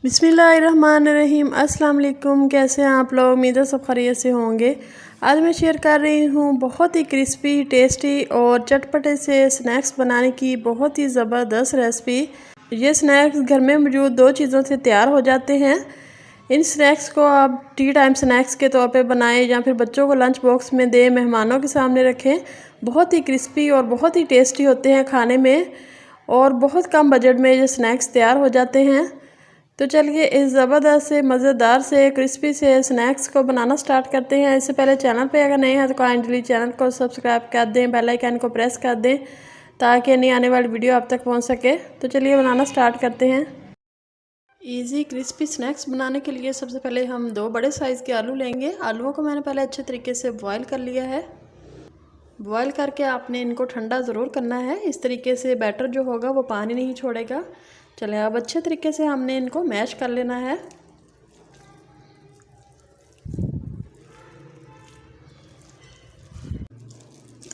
बिस्मिल्लाहिर्रहमानिर्रहीम। अस्सलाम वालेकुम। कैसे हैं आप लोग? उम्मीद है सब खैरियत से होंगे। आज मैं शेयर कर रही हूँ बहुत ही क्रिस्पी, टेस्टी और चटपटे से स्नैक्स बनाने की बहुत ही ज़बरदस्त रेसिपी। ये स्नैक्स घर में मौजूद दो चीज़ों से तैयार हो जाते हैं। इन स्नैक्स को आप टी टाइम स्नैक्स के तौर पे बनाएं या फिर बच्चों को लंच बॉक्स में दें, मेहमानों के सामने रखें। बहुत ही क्रिस्पी और बहुत ही टेस्टी होते हैं खाने में और बहुत कम बजट में ये स्नैक्स तैयार हो जाते हैं। तो चलिए इस ज़बरदस्त से मज़ेदार से क्रिस्पी से स्नैक्स को बनाना स्टार्ट करते हैं। इससे पहले चैनल पे अगर नए हैं तो काइंडली चैनल को सब्सक्राइब कर दें, बेल आइकन को प्रेस कर दें ताकि नई आने वाली वीडियो आप तक पहुंच सके। तो चलिए बनाना स्टार्ट करते हैं। इजी क्रिस्पी स्नैक्स बनाने के लिए सबसे पहले हम 2 बड़े साइज़ के आलू लेंगे। आलूओं को मैंने पहले अच्छे तरीके से बॉयल कर लिया है। बॉयल करके आपने इनको ठंडा ज़रूर करना है। इस तरीके से बैटर जो होगा वो पानी नहीं छोड़ेगा। चलें अब अच्छे तरीके से हमने इनको मैश कर लेना है।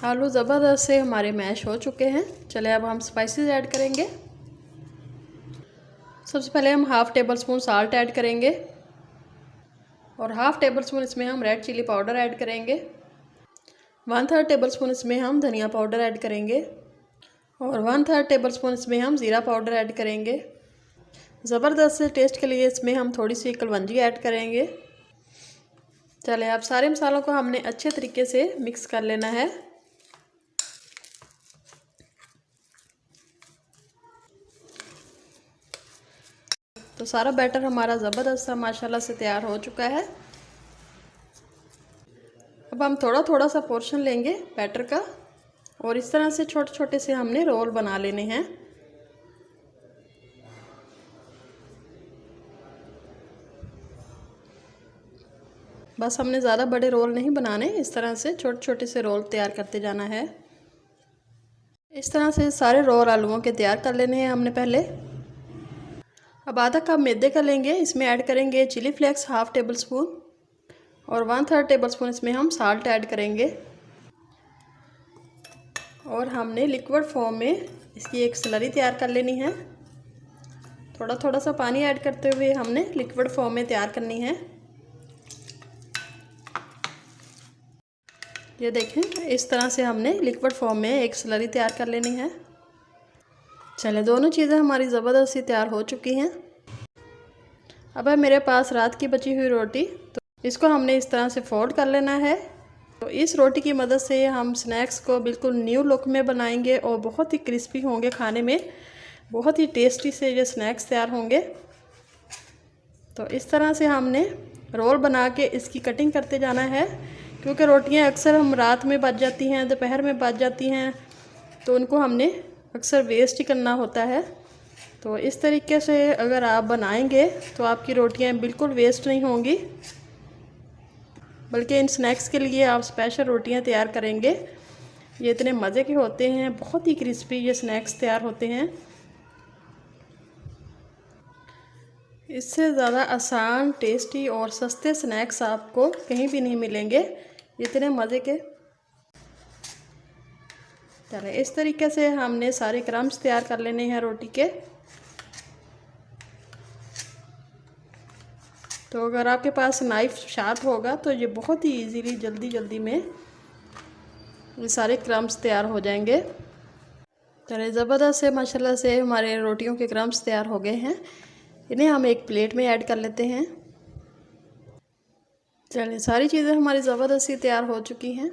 आलू ज़बरदस्त से हमारे मैश हो चुके हैं। चलें अब हम स्पाइसेस ऐड करेंगे। सबसे पहले हम half table spoon salt add करेंगे और हाफ़ टेबल स्पून इसमें हम रेड चिली पाउडर ऐड करेंगे। 1/3 टेबल स्पून इसमें हम धनिया पाउडर ऐड करेंगे और 1/3 टेबल स्पून इसमें हम ज़ीरा पाउडर ऐड करेंगे। ज़बरदस्त से टेस्ट के लिए इसमें हम थोड़ी सी कलवंजी ऐड करेंगे। चलें अब सारे मसालों को हमने अच्छे तरीके से मिक्स कर लेना है। तो सारा बैटर हमारा ज़बरदस्त सा माशाल्लाह से तैयार हो चुका है। अब हम थोड़ा थोड़ा सा पोर्शन लेंगे बैटर का और इस तरह से छोटे छोटे से हमने रोल बना लेने हैं। बस हमने ज़्यादा बड़े रोल नहीं बनाने, इस तरह से छोटे छोटे से रोल तैयार करते जाना है। इस तरह से सारे रोल आलूओं के तैयार कर लेने हैं हमने पहले। अब आधा कप मैदे का लेंगे, इसमें ऐड करेंगे chilli flakes half tablespoon और 1/3 टेबल स्पून इसमें हम साल्ट ऐड करेंगे और हमने लिक्विड फॉर्म में इसकी एक स्लरी तैयार कर लेनी है। थोड़ा थोड़ा सा पानी ऐड करते हुए हमने लिक्विड फॉर्म में तैयार करनी है। ये देखें इस तरह से हमने लिक्विड फॉर्म में एक स्लरी तैयार कर लेनी है। चले दोनों चीज़ें हमारी ज़बरदस्त सी तैयार हो चुकी हैं। अब है मेरे पास रात की बची हुई रोटी, तो इसको हमने इस तरह से फोल्ड कर लेना है। तो इस रोटी की मदद से हम स्नैक्स को बिल्कुल न्यू लुक में बनाएंगे और बहुत ही क्रिस्पी होंगे खाने में। बहुत ही टेस्टी से ये स्नैक्स तैयार होंगे। तो इस तरह से हमने रोल बना के इसकी कटिंग करते जाना है, क्योंकि रोटियां अक्सर हम रात में बच जाती हैं, दोपहर में बच जाती हैं, तो उनको हमने अक्सर वेस्ट ही करना होता है। तो इस तरीके से अगर आप बनाएंगे तो आपकी रोटियां बिल्कुल वेस्ट नहीं होंगी, बल्कि इन स्नैक्स के लिए आप स्पेशल रोटियां तैयार करेंगे। ये इतने मज़े के होते हैं, बहुत ही क्रिस्पी ये स्नैक्स तैयार होते हैं। इससे ज़्यादा आसान, टेस्टी और सस्ते स्नैक्स आपको कहीं भी नहीं मिलेंगे, इतने मज़े के। चलें इस तरीके से हमने सारे क्रम्स तैयार कर लेने हैं रोटी के। तो अगर आपके पास नाइफ़ शार्प होगा तो ये बहुत ही इजीली जल्दी में ये सारे क्रम्स तैयार हो जाएंगे। चलिए ज़बरदस्त से माशाल्लाह से हमारे रोटियों के क्रम्स तैयार हो गए हैं। इन्हें हम एक प्लेट में ऐड कर लेते हैं। चलिए सारी चीज़ें हमारी ज़बरदस्त सी तैयार हो चुकी हैं।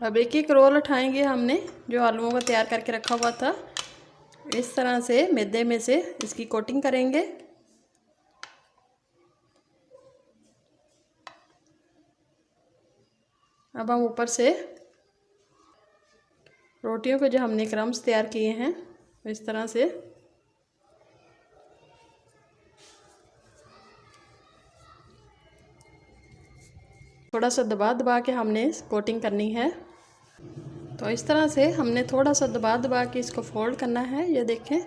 अब एक एक रोल उठाएंगे हमने जो आलूओं का तैयार करके रखा हुआ था। इस तरह से मैदे में से इसकी कोटिंग करेंगे। अब हम ऊपर से रोटियों के जो हमने क्रम्स तैयार किए हैं इस तरह से थोड़ा सा दबा के हमने कोटिंग करनी है। तो इस तरह से हमने थोड़ा सा दबा के इसको फोल्ड करना है। ये देखें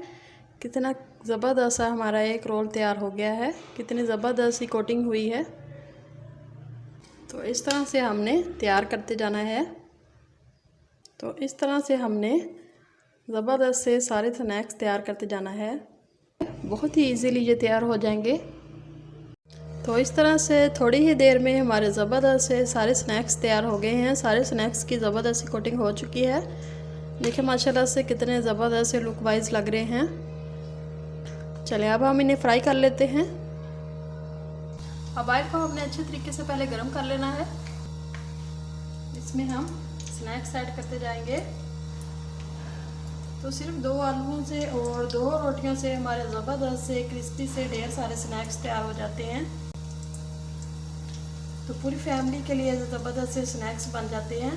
कितना ज़बरदस्त सा हमारा एक रोल तैयार हो गया है, कितनी ज़बरदस्त सी कोटिंग हुई है। तो इस तरह से हमने तैयार करते जाना है। तो इस तरह से हमने ज़बरदस्त से सारे स्नैक्स तैयार करते जाना है। बहुत ही इजीली ये तैयार हो जाएंगे। तो इस तरह से थोड़ी ही देर में हमारे ज़बरदस्त से सारे स्नैक्स तैयार हो गए हैं। सारे स्नैक्स की ज़बरदस्त कोटिंग हो चुकी है। देखिए माशाल्लाह से कितने ज़बरदस्त से लुक वाइज लग रहे हैं। चलिए अब हम इन्हें फ्राई कर लेते हैं। अब ऑयल को हमने अच्छे तरीके से पहले गर्म कर लेना है। इसमें हम स्नैक्स ऐड करते जाएंगे। तो सिर्फ 2 आलूओं से और 2 रोटियों से हमारे ज़बरदस्त से क्रिस्पी से ढेर सारे स्नैक्स तैयार हो जाते हैं। तो पूरी फैमिली के लिए ज़बरदस्त से स्नैक्स बन जाते हैं।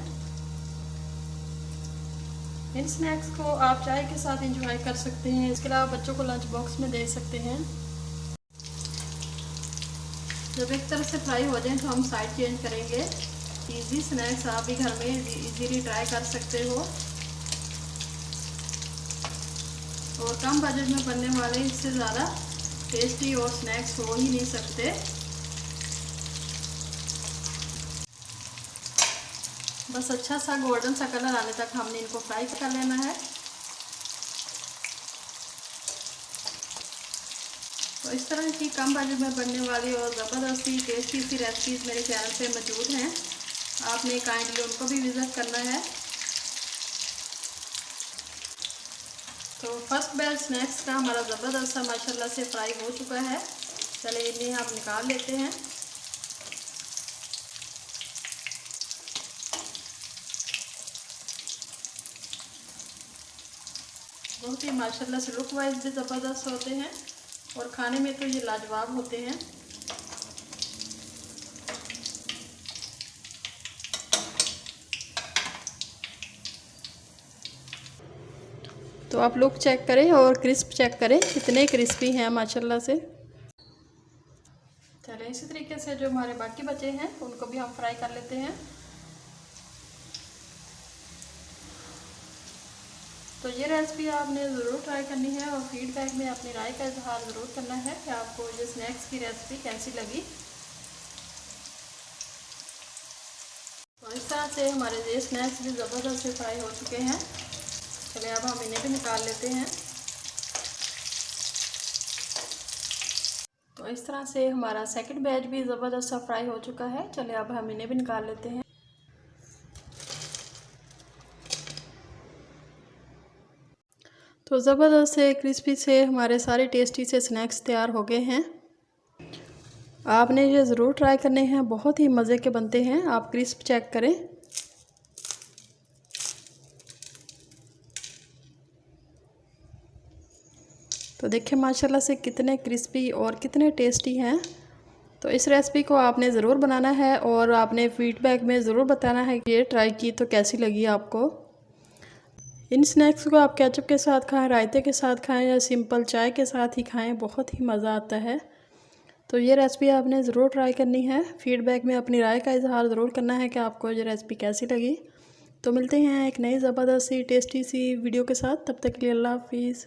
इन स्नैक्स को आप चाय के साथ एंजॉय कर सकते हैं। इसके अलावा बच्चों को लंच बॉक्स में दे सकते हैं। जब एक तरफ से फ्राई हो जाए तो हम साइड चेंज करेंगे। इजी स्नैक्स आप भी घर में इजीली ट्राई कर सकते हो और कम बजट में बनने वाले इससे ज़्यादा टेस्टी और स्नैक्स हो ही नहीं सकते। बस अच्छा सा गोल्डन सा कलर आने तक हमने इनको फ्राई कर लेना है। तो इस तरह की कम बजट में बनने वाली और ज़बरदस्ती टेस्टी सी रेसिपीज़ मेरे चैनल पे मौजूद हैं। आपने काइंडली उनको भी विज़िट करना है। तो फर्स्ट बैच स्नैक्स का हमारा ज़बरदस्त सा माशाल्लाह से फ्राई हो चुका है। चलिए इन्हें हम निकाल लेते हैं। बहुत ही माशाल्लाह से लुक वाइज भी ज़बरदस्त होते हैं और खाने में तो ये लाजवाब होते हैं। तो आप लुक चेक करें और क्रिस्प चेक करें कितने क्रिस्पी हैं माशाल्लाह से। चलिए इसी तरीके से जो हमारे बाकी बचे हैं उनको भी हम फ्राई कर लेते हैं। तो ये रेसिपी आपने ज़रूर ट्राई करनी है और फीडबैक में अपनी राय का इजहार ज़रूर करना है कि आपको ये स्नैक्स की रेसिपी कैसी लगी। तो इस तरह से हमारे ये स्नैक्स भी ज़बरदस्त से फ्राई हो चुके हैं। चलिए अब हम इन्हें भी निकाल लेते हैं। तो इस तरह से हमारा सेकंड बैच भी ज़बरदस्त सा फ्राई हो चुका है। चलिए अब हम इन्हें भी निकाल लेते हैं। तो ज़बरदस्त से क्रिस्पी से हमारे सारे टेस्टी से स्नैक्स तैयार हो गए हैं। आपने ये ज़रूर ट्राई करने हैं, बहुत ही मज़े के बनते हैं। आप क्रिस्प चेक करें। तो देखिए माशाल्लाह से कितने क्रिस्पी और कितने टेस्टी हैं। तो इस रेसिपी को आपने ज़रूर बनाना है और आपने फीडबैक में ज़रूर बताना है कि ये ट्राई की तो कैसी लगी आपको। इन स्नैक्स को आप केचप के साथ खाएं, रायते के साथ खाएं या सिंपल चाय के साथ ही खाएं, बहुत ही मज़ा आता है। तो ये रेसिपी आपने ज़रूर ट्राई करनी है। फीडबैक में अपनी राय का इजहार ज़रूर करना है कि आपको ये रेसिपी कैसी लगी। तो मिलते हैं एक नई ज़बरदस्त सी टेस्टी सी वीडियो के साथ। तब तक के लिए अल्लाह हाफिज़।